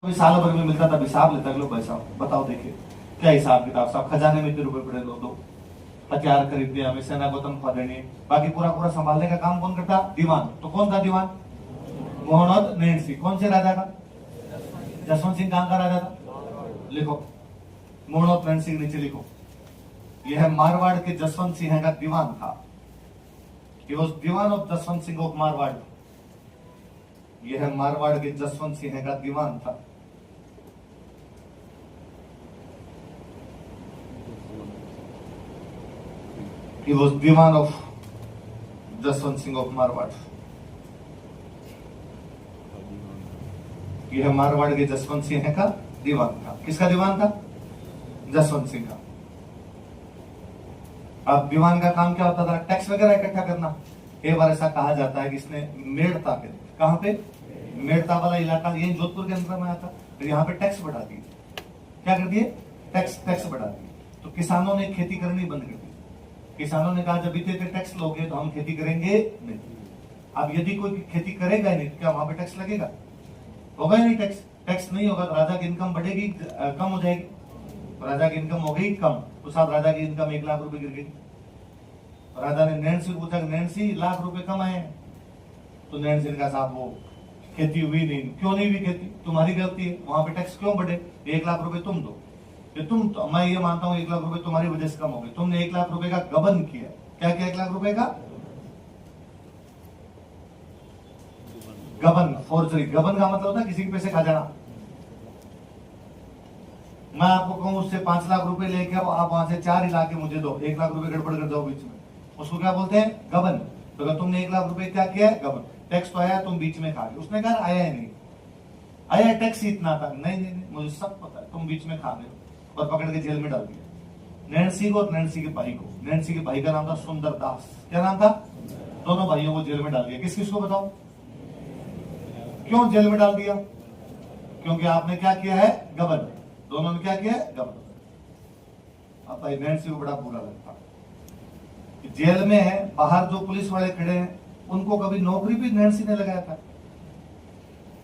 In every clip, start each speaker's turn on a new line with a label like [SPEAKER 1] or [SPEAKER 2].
[SPEAKER 1] अभी साल भर में मिलता था, हिसाब लेता लो भाई साहब, बताओ देखिए क्या हिसाब किताब साहब, खजाने में इतने रुपए पड़े, दो हथियार खरीद दिया, हमें सेना को तनख्वाह देनी है, बाकी पूरा पूरा संभालने का काम कौन करता? दीवान। तो कौन था दीवान? मोहम्मद नैन सिंह। कौन से राजा का? जसवंत सिंह कहां का राजा था? लिखो, मोहम्मद नैन सिंह नीचे लिखो। यह मारवाड़ के जसवंत सिंह का दीवान था। He was Dewan of Jaswant Singh of Marwar. यह मारवाड़ के जसवंत सिंह का दीवान था। He was Dewan of Jaswant Singh of Marwar. यह मारवाड़ के जसवंत सिंह का दीवान था। किसका दीवान था? जसवंत सिंह का। अब दीवान का काम क्या होता था? टैक्स वगैरह इकट्ठा करना। एक बार ऐसा कहा जाता है कि इसने मेड़ता पे, कहां पे? मेड़ता वाला इलाका, ये जोधपुर के अंदर में आता, तो यहाँ पे टैक्स बढ़ा दिए। क्या कर दिए? टैक्स बढ़ा दिए। तो किसानों ने खेती करनी बंद कर दी। किसानों ने कहा जब इतने टैक्स लोगे तो हम खेती करेंगे नहीं। अब यदि कोई खेती करेगा नहीं तो क्या वहां पे टैक्स लगेगा? होगा ही नहीं। टैक्स नहीं होगा तो राजा की इनकम बढ़ेगी, कम हो जाएगी। राजा की इनकम हो गई कम, तो साहब राजा की इनकम 1 लाख रुपए गिर गई। राजा ने नैन सिंह पूछा, नैन सिंह लाख रुपए कम आए हैं? तो नैन सिंह का साहब वो खेती हुई नहीं। क्यों नहीं हुई खेती? तुम्हारी गलती है। वहां पे टैक्स क्यों बढ़े? 1 लाख रुपए तुम दो। कि तो मैं ये मानता हूं 1 लाख रुपए तुम्हारी वजह से कम हो गए। तुमने 1 लाख रुपए का गबन किया। क्या किया? 1 लाख रुपए का गबन, फोर्जरी। गबन का मतलब होता है किसी के पैसे खा जाना। मैं आपको कहूं उससे 5 लाख रुपए लेके आप वहां से 4 ही लाके मुझे दो, 1 लाख रुपए गड़बड़ कर दो बीच में, उसको क्या बोलते हैं? गबन। तो अगर तुमने 1 लाख रुपए क्या किया है? गबन। टैक्स तो आया, तुम बीच में खा गए। उसने कहा आया ही नहीं, आया टैक्स ही इतना था। नहीं नहीं, मुझे सब पता है, तुम बीच में खा गए और पकड़ के जेल में डाल दिया। नैन सिंह और नैन सिंह के भाई को। नैन सिंह के भाई का नाम था सुंदर दास। क्या नाम था? दोनों भाइयों को जेल में डाल दिया। किस किस को बताओ? क्यों जेल में डाल दिया? क्योंकि आपने क्या किया है? गबन। दोनों ने क्या किया है? गबन। अब भाई नैन सिंह को बड़ा बुरा लगता, जेल में है, बाहर जो पुलिस वाले खड़े हैं उनको कभी नौकरी भी नैन सिंह ने लगाया था।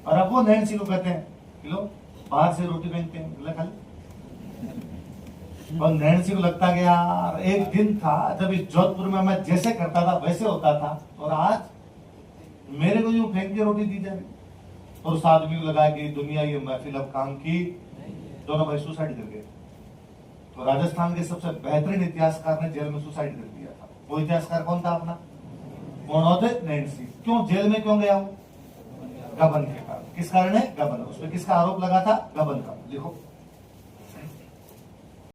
[SPEAKER 1] और अब वो नैन सिंह को कहते हैं कि लो बाहर से रोटी फेंकते हैं खाली। और नैन सिंह को लगता कि यार एक दिन था जब इस जोधपुर में मैं जैसे करता था वैसे होता था, और आज मेरे को यूं फेंक के रोटी दी जाए। और उस आदमी को लगा कि दुनिया ये महफिल अब काम की। दोनों भाई सुसाइड कर गए। तो राजस्थान के सबसे बेहतरीन इतिहासकार ने जेल में सुसाइड कर दिया था। वो इतिहासकार कौन था अपना? मोहम्मद नैन सिंह। क्यों जेल में क्यों गया वो? गबन के कारण। किस कारण है? गबन। उसमें किसका आरोप लगा था? गबन का। लिखो।